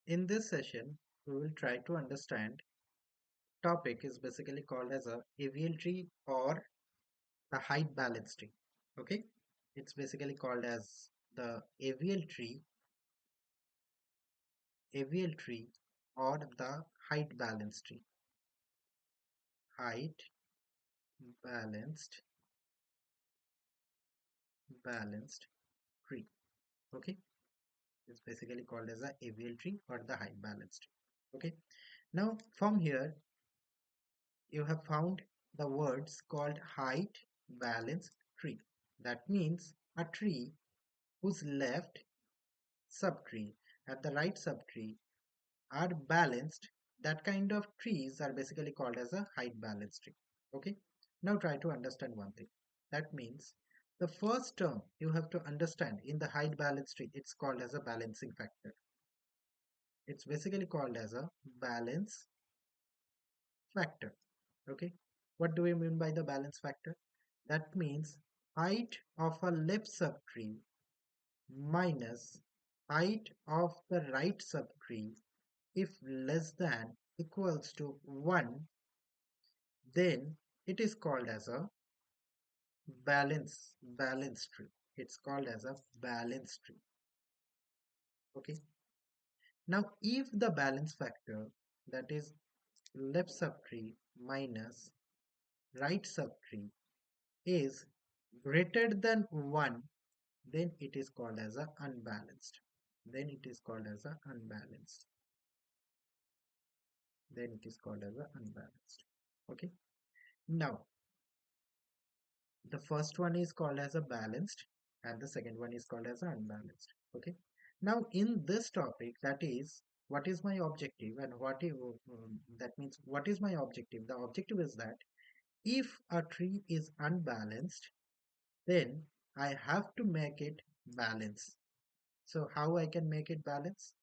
In this session, we will try to understand topic is basically called as a AVL tree or the height balance tree. Okay, it's basically called as the AVL tree or the height balance tree. Height balanced balanced tree. Okay, it's basically called as a AVL tree or the height balance tree. Okay, now from here you have found the words called height balance tree. That means a tree whose left subtree and the right subtree are balanced. That kind of trees are basically called as a height balance tree. Okay. Now try to understand one thing. That means the first term you have to understand in the height balance tree, it's called as a balancing factor. It's basically called as a balance factor. Okay. What do we mean by the balance factor? That means height of a left subtree minus height of the right subtree if less than equals to 1, then it is called as a balance tree. It's called as a balance tree. Okay. Now if the balance factor, that is left subtree minus right subtree, is greater than 1, then it is called as a unbalanced. Then it is called as a unbalanced. Then it is called as a unbalanced. Okay. Now the first one is called as a balanced and the second one is called as a unbalanced. Okay. Now in this topic, that is what is my objective and that means what is my objective? The objective is that if a tree is unbalanced, then I have to make it balance. So how I can make it balance?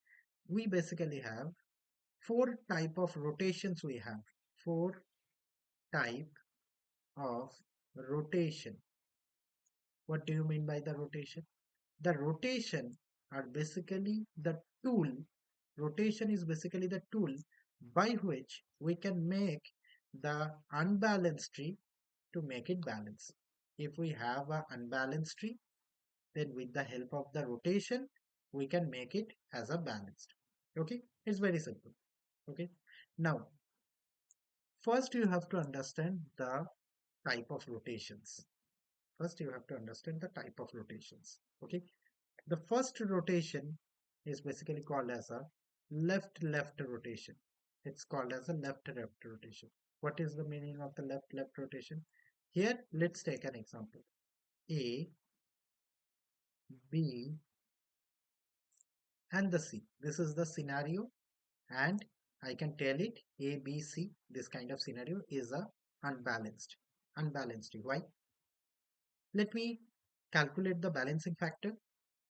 We basically have four type of rotations. We have four type of rotation. What do you mean by the rotation? The rotation are basically the tool. Rotation is basically the tool by which we can make the unbalanced tree to make it balance. If we have an unbalanced tree, then with the help of the rotation, we can make it as a balanced. Okay, it's very simple. Okay, now first you have to understand the type of rotations. First you have to understand the type of rotations. Okay, the first rotation is basically called as a left-left rotation. It's called as a left-left rotation. What is the meaning of the left-left rotation? Here, let's take an example. A, B, and the C. This is the scenario, and I can tell it A, B, C. This kind of scenario is a unbalanced. Unbalanced. Why? Let me calculate the balancing factor.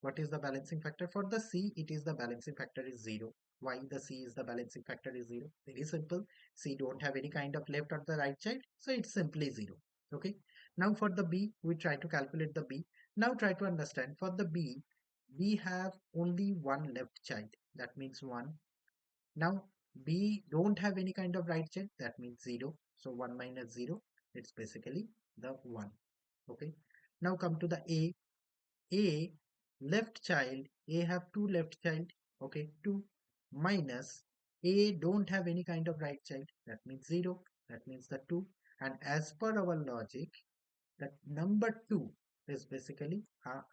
What is the balancing factor? For the C, it is the balancing factor is 0. Why the C is the balancing factor is 0? Very simple. C don't have any kind of left or the right side, so it's simply 0. Okay. Now for the B, we try to calculate the B. Now try to understand for the B, we have only one left child. That means 1. Now B don't have any kind of right child. That means 0. So 1 minus 0, it's basically the 1. Okay. Now come to the A left child, A have two left child, okay, 2 minus A don't have any kind of right child, that means 0, that means the 2, and as per our logic, that number 2 is basically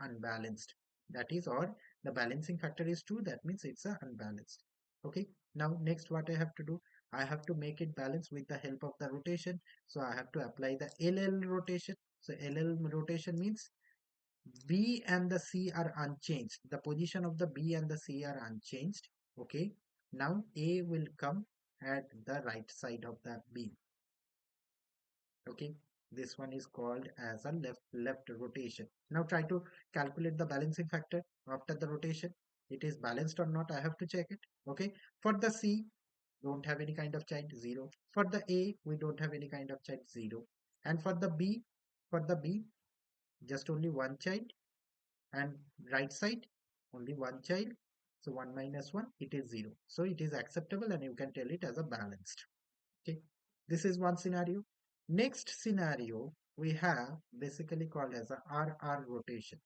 unbalanced, that is, or the balancing factor is 2, that means it's unbalanced. Okay, now next what I have to do, I have to make it balance with the help of the rotation, so I have to apply the LL rotation. So LL rotation means B and the C are unchanged. The position of the B and the C are unchanged. Okay. Now A will come at the right side of the B. Okay. This one is called as a left rotation. Now try to calculate the balancing factor after the rotation. It is balanced or not. I have to check it. Okay. For the C, don't have any kind of child, 0. For the A, we don't have any kind of child, 0. And for the B, just only one child, and right side only one child, So 1 minus 1, it is 0. So it is acceptable and you can tell it as a balanced. Okay. This is one scenario. Next scenario we have basically called as a RR rotation.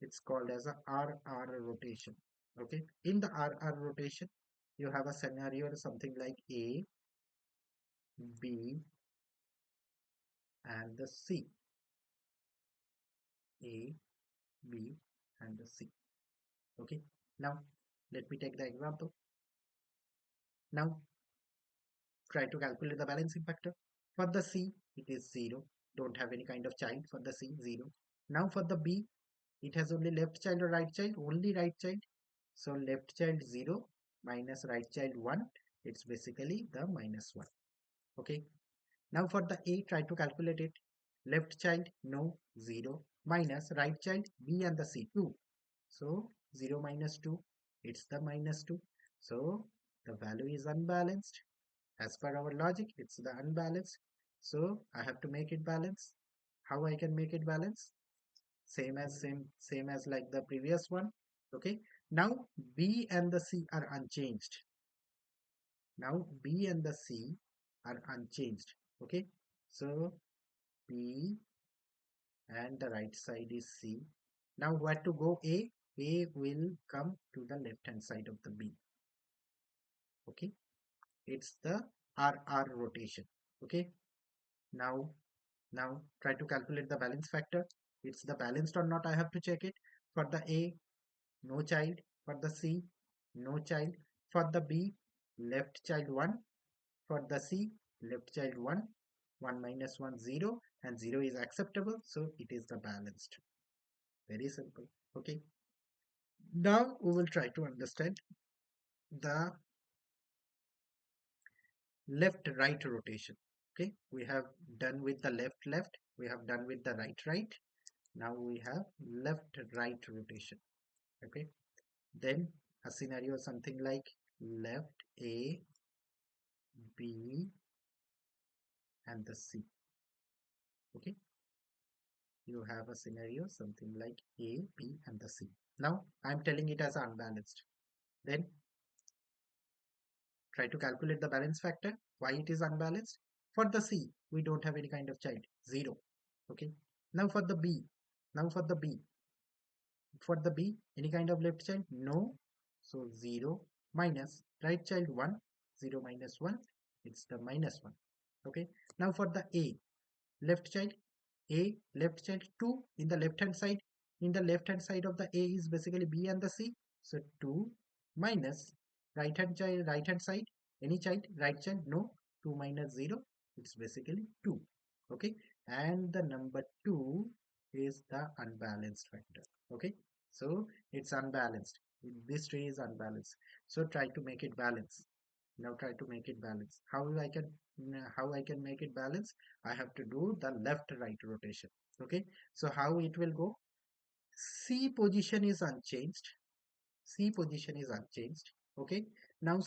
It's called as a RR rotation. Okay. In the RR rotation, you have a scenario something like A, B, and the C. A, B, and the C. Okay. Now, let me take the example. Now, try to calculate the balancing factor. For the C, it is 0. Don't have any kind of child for the C, 0. Now for the B, it has only left child or right child, only right child. So left child 0 minus right child 1. It's basically the minus 1. Okay. Now for the A, try to calculate it. Left child, no, 0. Minus right child, B and the C, 2. So 0 minus 2, it's the minus 2. So the value is unbalanced. As per our logic, it's the unbalanced. So I have to make it balance. How I can make it balance? Same as like the previous one. Okay. Now B and the C are unchanged. Now B and the C are unchanged. Okay. So B and the right side is C. Now where to go A? A will come to the left hand side of the B. Okay. It's the RR rotation. Okay. Now Now try to calculate the balance factor. It's the balanced or not, I have to check it. For the A, no child. For the C, no child. For the B, left child 1. For the C, left child 1. 1 minus 1, 0. And 0 is acceptable. So it is the balanced. Very simple. Okay. Now we will try to understand the left right rotation. Okay. We have done with the left left. We have done with the right right. Now we have left right rotation. Okay. Then a scenario something like left A, B, and the C. Okay. You have a scenario something like A, B, and the C. Now I'm telling it as unbalanced. Then try to calculate the balance factor. Why it is unbalanced? For the C, we don't have any kind of child. 0. Okay. Now for the B. Now for the B. For the B, any kind of left child? No. So 0 minus right child 1. 0 minus 1. It's the minus 1. Okay. Now for the A, left child. A, left child 2 in the left hand side. In the left hand side of the A is basically B and the C. So 2 minus right hand side. Any child, right child? No. 2 minus 0. It's basically 2. Okay. And the number 2 is the unbalanced factor. Okay. So it's unbalanced. This tree is unbalanced. So try to make it balance. Now try to make it balance. How I can make it balance? I have to do the left right rotation. Okay. So how it will go? C position is unchanged. C position is unchanged. Okay. Now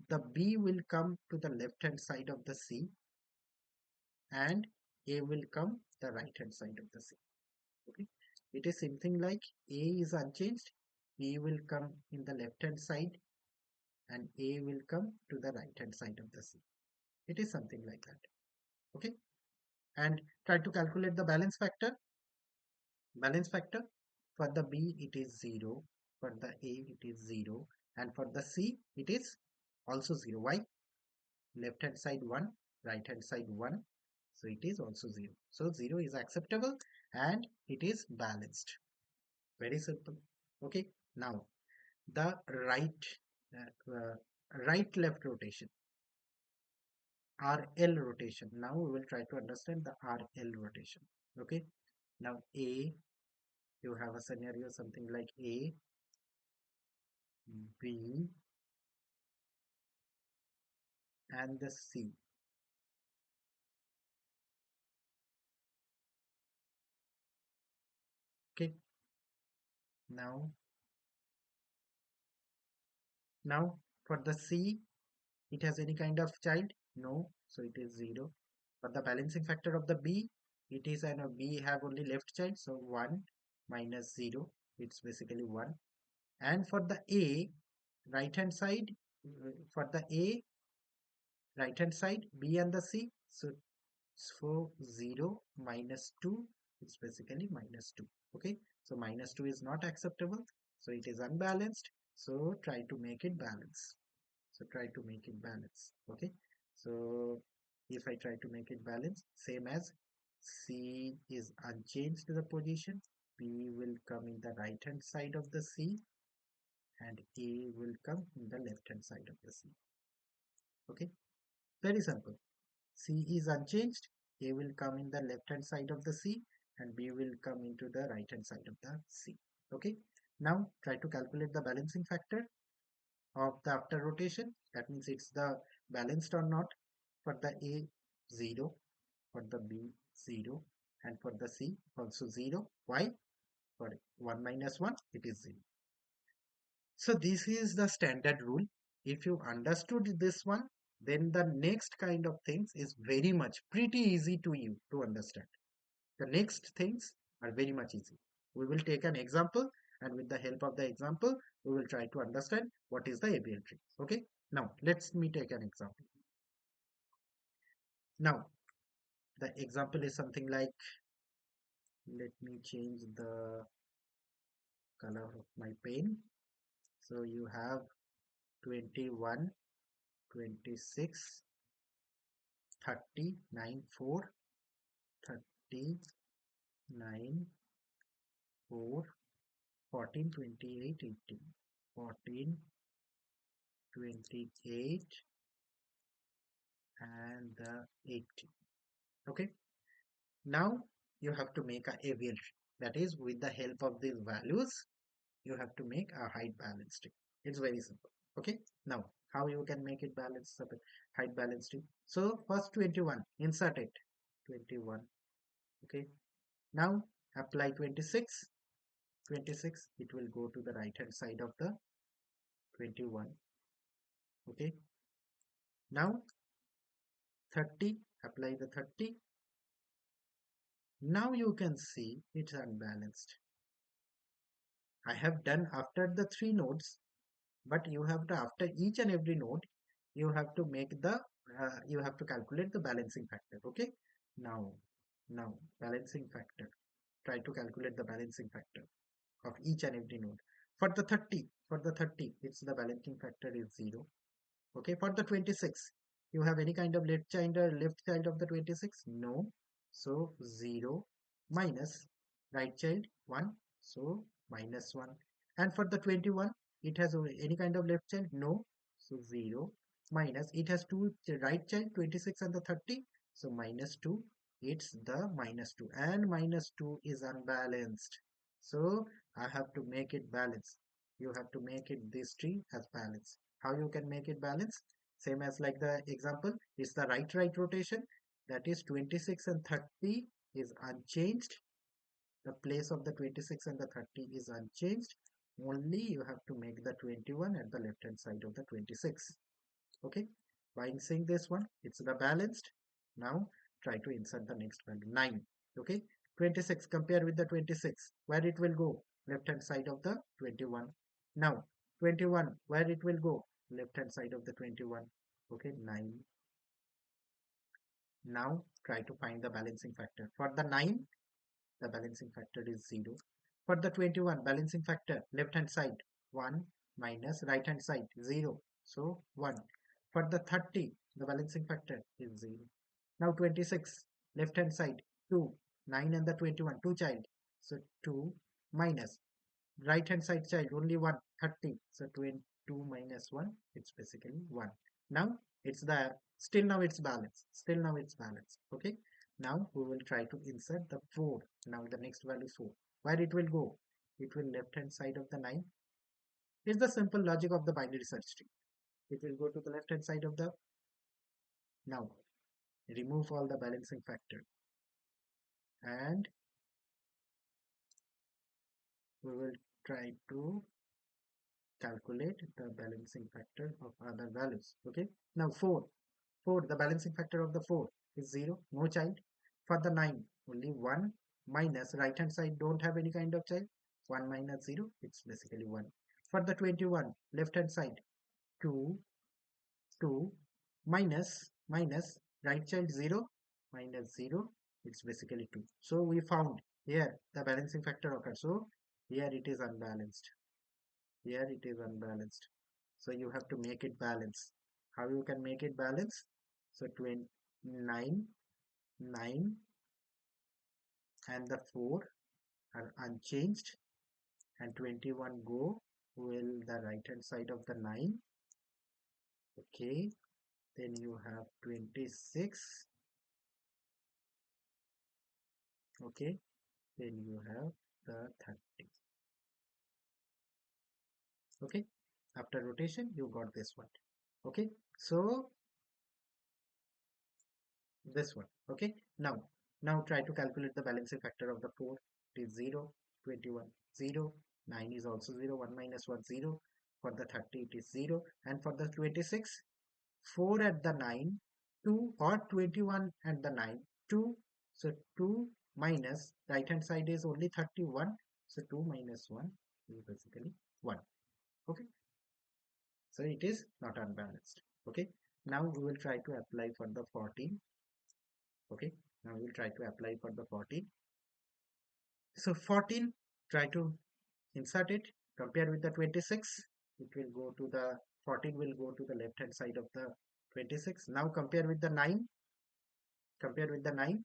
the B will come to the left hand side of the C and A will come the right hand side of the C. Okay. It is something like A is unchanged. B will come in the left hand side and A will come to the right hand side of the C. It is something like that. Okay. And try to calculate the balance factor. Balance factor for the B it is 0, for the A it is 0, and for the C it is also 0. Why? Left hand side 1, right hand side 1, so it is also 0. So 0 is acceptable and it is balanced. Very simple. Okay. Now the right left rotation, RL rotation. Now we will try to understand the RL rotation. Okay. Now A, you have a scenario something like A, B, and the C. Okay. Now for the C, it has any kind of child? No, so it is 0. For the balancing factor of the B, it is an B have only left child, so 1 minus 0, it's basically 1. And for the A, right hand side, for the A, right hand side, B and the C, so 0 minus 2, it's basically minus 2. Okay, so minus 2 is not acceptable, so it is unbalanced. So try to make it balance. So try to make it balance. Okay, so if I try to make it balance, same as C is unchanged the position, B will come in the right hand side of the C and A will come in the left hand side of the C. Okay, very simple. C is unchanged, A will come in the left hand side of the C and B will come into the right hand side of the C. Okay, now try to calculate the balancing factor of the after rotation. That means it's the balanced or not. For the A, 0, for the B, 0, and for the C also 0. Why? For 1 minus 1, it is 0. So this is the standard rule. If you understood this one, then the next kind of things is very much pretty easy to you to understand. The next things are very much easy. We will take an example, and with the help of the example, we will try to understand what is the AVL tree. Okay. Now let's me take an example. Now the example is something like, let me change the color of my pen. So you have 21, 26, 30, 9, 4, 30, 9, 4, 14, 28, 18, 14, 28, and 18. Okay. Now you have to make a AVL tree. That is, with the help of these values, you have to make a height balance tree. It's very simple. Okay. Now, how you can make it balance, height balance tree? So first 21, insert it. 21. Okay. Now apply 26. 26, it will go to the right hand side of the 21. Okay. Now 30, apply the 30. Now you can see it's unbalanced. I have done after the 3 nodes, but you have to, after each and every node, you have to make the you have to calculate the balancing factor. Okay. Now balancing factor, try to calculate the balancing factor of each and every node. For the 30, it's the balancing factor is 0. Okay, for the 26, you have any kind of left child of the 26? No. So 0 minus right child 1. So minus 1. And for the 21, it has any kind of left child? No. So 0 minus, it has two right child 26 and the 30. So minus 2. It's the minus 2, and minus 2 is unbalanced. So I have to make it balance. You have to make it this tree as balance. How you can make it balance? Same as like the example, it's the right rotation, that is 26 and 30 is unchanged. The place of the 26 and the 30 is unchanged. Only you have to make the 21 at the left hand side of the 26. Okay, by inserting this one, it's the balanced. Now try to insert the next value, 9. Okay, 26, compare with the 26, where it will go? Left hand side of the 21. Now 21, where it will go? Left hand side of the 21. Okay, 9. Now try to find the balancing factor. For the 9, the balancing factor is 0. For the 21, balancing factor, left hand side 1 minus right hand side 0. So 1. For the 30, the balancing factor is 0. Now 26, left hand side 2, 9 and the 21, 2 child. So 2 minus right hand side child only 1, 30. So 22 minus 1, it's basically 1. Now it's the, still now it's balanced. Still now it's balanced. Okay. Now we will try to insert the 4. Now the next value is 4. Where it will go? It will left hand side of the 9. It's the simple logic of the binary search tree. It will go to the left hand side of the, now remove all the balancing factor, and we will try to calculate the balancing factor of other values. Okay. Now 4, the balancing factor of the 4 is 0, no child. For the 9, only 1 minus right hand side don't have any kind of child. 1 minus 0, it's basically 1. For the 21, left hand side, 2, 2, minus right child 0, minus 0, it's basically 2. So we found here the balancing factor occurs. So here it is unbalanced. Here it is unbalanced. So you have to make it balance. How you can make it balance? So 29, 9 and the 4 are unchanged, and 21 go will the right hand side of the 9. Okay, then you have 26. Okay, then you have the 30. Okay, after rotation you got this one. Okay, so this one. Okay, now try to calculate the balancing factor of the 4. It is 0, 21 0, 9 is also 0, 1 minus 1 0. For the 30 it is 0, and for the 26, 4 at the 9, 2, or 21 at the 9, 2. So 2 minus right hand side is only 31, so 2 minus 1 is basically 1. Okay, so it is not unbalanced. Okay, now we will try to apply for the 14. Okay, now we will try to apply for the 14. So 14, try to insert it, compare with the 26. It will go to the 14 will go to the left hand side of the 26. Now compare with the 9. Compare with the 9.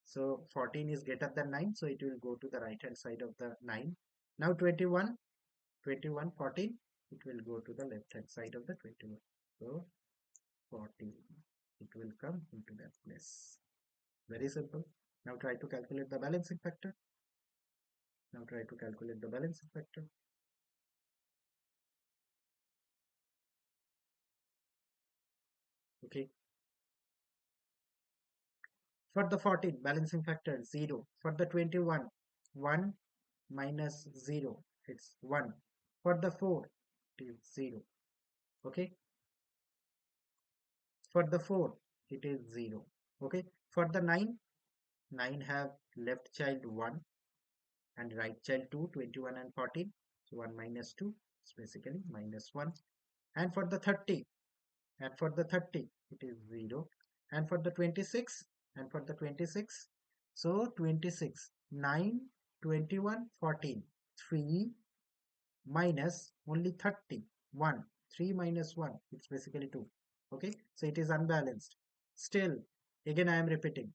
So 14 is greater than 9, so it will go to the right hand side of the 9. Now 21, 21, 14, it will go to the left hand side of the 21. So 14, it will come into that place. Very simple. Now try to calculate the balancing factor. Now try to calculate the balancing factor. Okay. For the 14, balancing factor 0. For the 21, 1 minus 0, it's 1. For the 4, it is 0. Okay. For the 4, it is 0. Okay. For the 9, 9 have left child 1 and right child 2, 21 and 14. So 1 minus 2 is basically minus 1. And for the 30, it is 0. And for the 26, so 26, 9, 21, 14, 3 minus only 30, 1, 3 minus 1, it's basically 2. Okay, so it is unbalanced. Still, again I am repeating,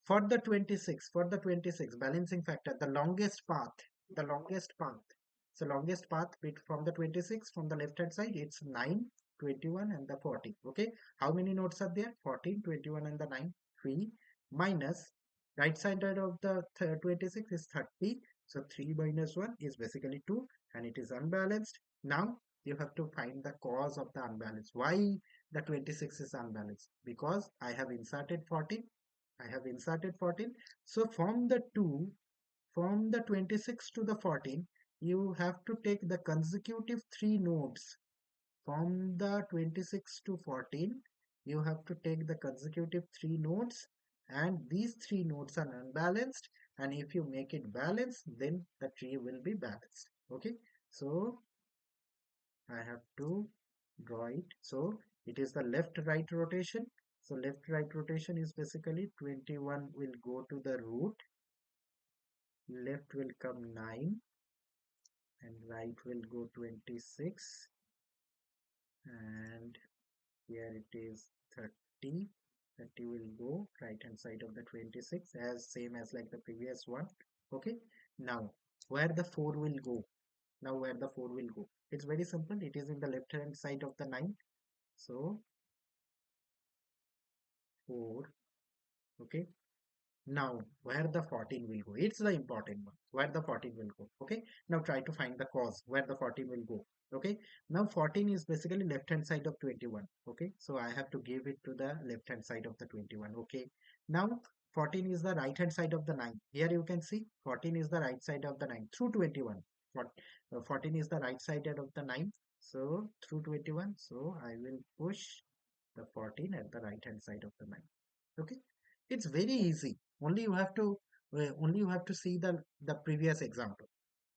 for the 26 balancing factor, the longest path, the longest path. So longest path bit from the 26 from the left hand side, it's 9, 21 and the 40. Okay, how many nodes are there? 14, 21 and the 9, 3 minus right side of the 26 is 30. So 3 minus 1 is basically 2, and it is unbalanced. Now you have to find the cause of the unbalance. Why the 26 is unbalanced? Because I have inserted 14. So from the 2, from the 26 to the 14, you have to take the consecutive 3 nodes. From the 26 to 14, you have to take the consecutive 3 nodes, and these 3 nodes are unbalanced, and if you make it balanced, then the tree will be balanced. Okay, so I have to draw it. So it is the left right rotation. So left right rotation is basically 21 will go to the root, left will come 9, and right will go 26, and here it is 30. 30 will go right hand side of the 26, as same as like the previous one. Okay, now where the 4 will go? Now where the 4 will go? It's very simple. It is in the left hand side of the 9. So 4. Okay, now where the 14 will go? It's the important one. Where the 14 will go? Okay, now try to find the cause where the 14 will go. Okay, now 14 is basically left hand side of 21. Okay, so I have to give it to the left hand side of the 21. Okay, now 14 is the right hand side of the 9. Here you can see 14 is the right side of the 9 through 21. 14 is the right side of the 9, so through 21. So I will push the 14 at the right hand side of the 9. Okay, it's very easy. Only you have to see the previous example.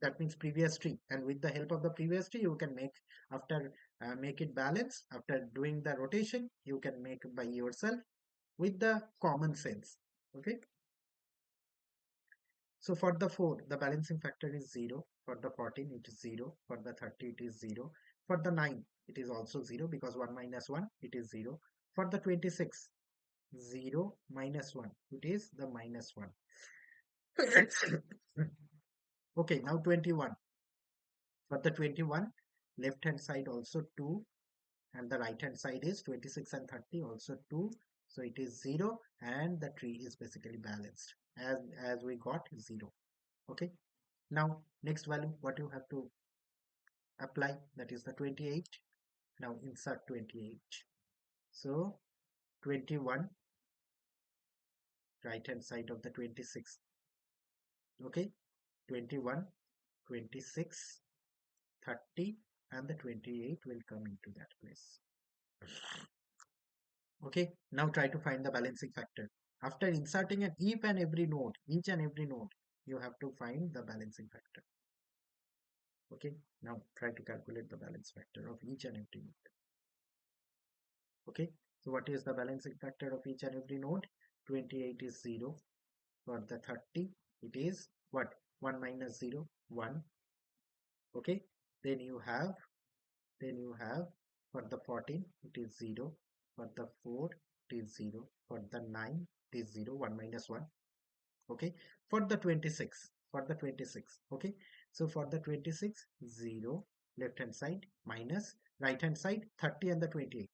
that means previous tree, and with the help of the previous tree you can make, after make it balance, after doing the rotation you can make by yourself with the common sense. Okay, so for the 4 the balancing factor is 0, for the 14 it is 0, for the 30 it is 0, for the 9 it is also 0 because 1 minus 1 it is 0, for the 26 0 minus 1 it is the minus 1. Okay, now 21, for the 21 left hand side also 2, and the right hand side is 26 and 30 also 2, so it is 0 and the tree is basically balanced as we got 0. Okay, now next value what you have to apply, that is the 28. Now insert 28, so 21 right hand side of the 26. Okay, 21, 26, 30 and the 28 will come into that place. Okay, now try to find the balancing factor. After inserting an each and every node, you have to find the balancing factor. Okay, now try to calculate the balance factor of each and every node. Okay, so what is the balancing factor of each and every node? 28 is 0. For the 30, it is what? 1 minus 0, 1. Okay, then you have for the 14 it is 0, for the 4 it is 0, for the 9 it is 0, 1 minus 1. Okay, for the 26, okay, so for the 26 0 left hand side minus right hand side 30 and the 28,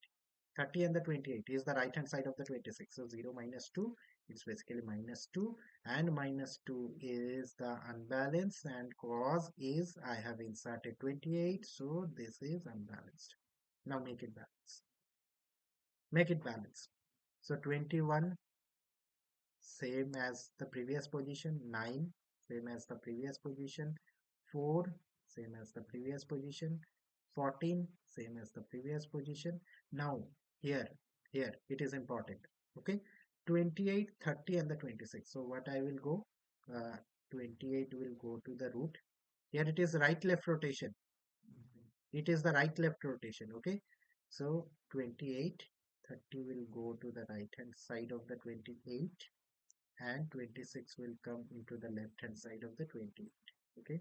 30 and the 28 is the right hand side of the 26, so 0 minus 2, it's basically minus 2, and minus 2 is the unbalanced, and cause is I have inserted 28, so this is unbalanced. Now make it balance. So 21 same as the previous position, 9 same as the previous position, 4 same as the previous position, 14 same as the previous position. Now here it is important. Okay, 28, 30 and the 26. So what I will go, 28 will go to the root. Here it is right left rotation, it is the right left rotation. Okay, so 28, 30 will go to the right hand side of the 28, and 26 will come into the left hand side of the 28. Okay,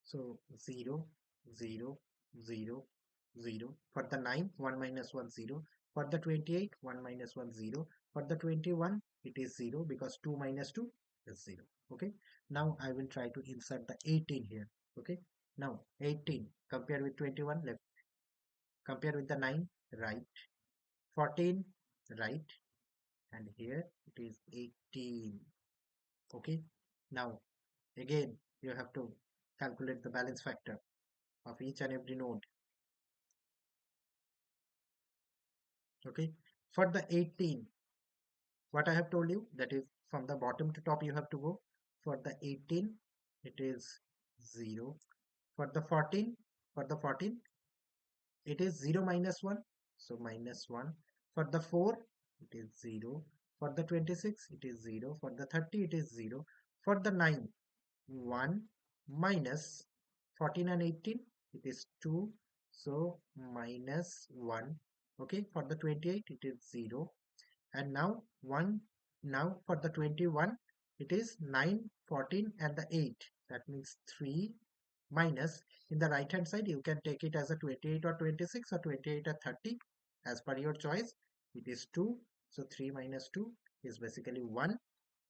so 0, 0, 0, 0. For the 9, 1 minus 1, 0. For the 28, 1 minus 1, 0. For the 21, it is 0 because 2 minus 2 is 0. Okay, now I will try to insert the 18 here. Okay, now 18 compare with 21 left, compare with the 9 right, 14 right, and here it is 18. Okay, now again you have to calculate the balance factor of each and every node. Okay, for the 18, what I have told you, that is from the bottom to top you have to go. For the 18 it is 0. For the 14, it is 0 minus 1, so minus 1. For the 4 it is 0. For the 26 it is 0. For the 30 it is 0. For the 9, 1 minus 14 and 18, it is 2, so minus 1. Okay, for the 28 it is 0, and now 1. Now for the 21 it is 9, 14 and the 8, that means 3 minus, in the right hand side you can take it as a 28 or 26 or 28 or 30 as per your choice. It is 2, so 3 minus 2 is basically 1,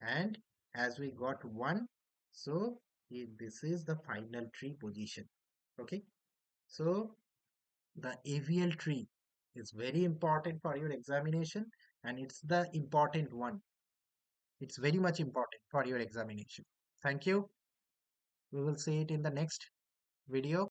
and as we got 1, so this is the final tree position. Okay, so the AVL tree is very important for your examination, and it's the important one. It's very much important for your examination. Thank you. We will see it in the next video.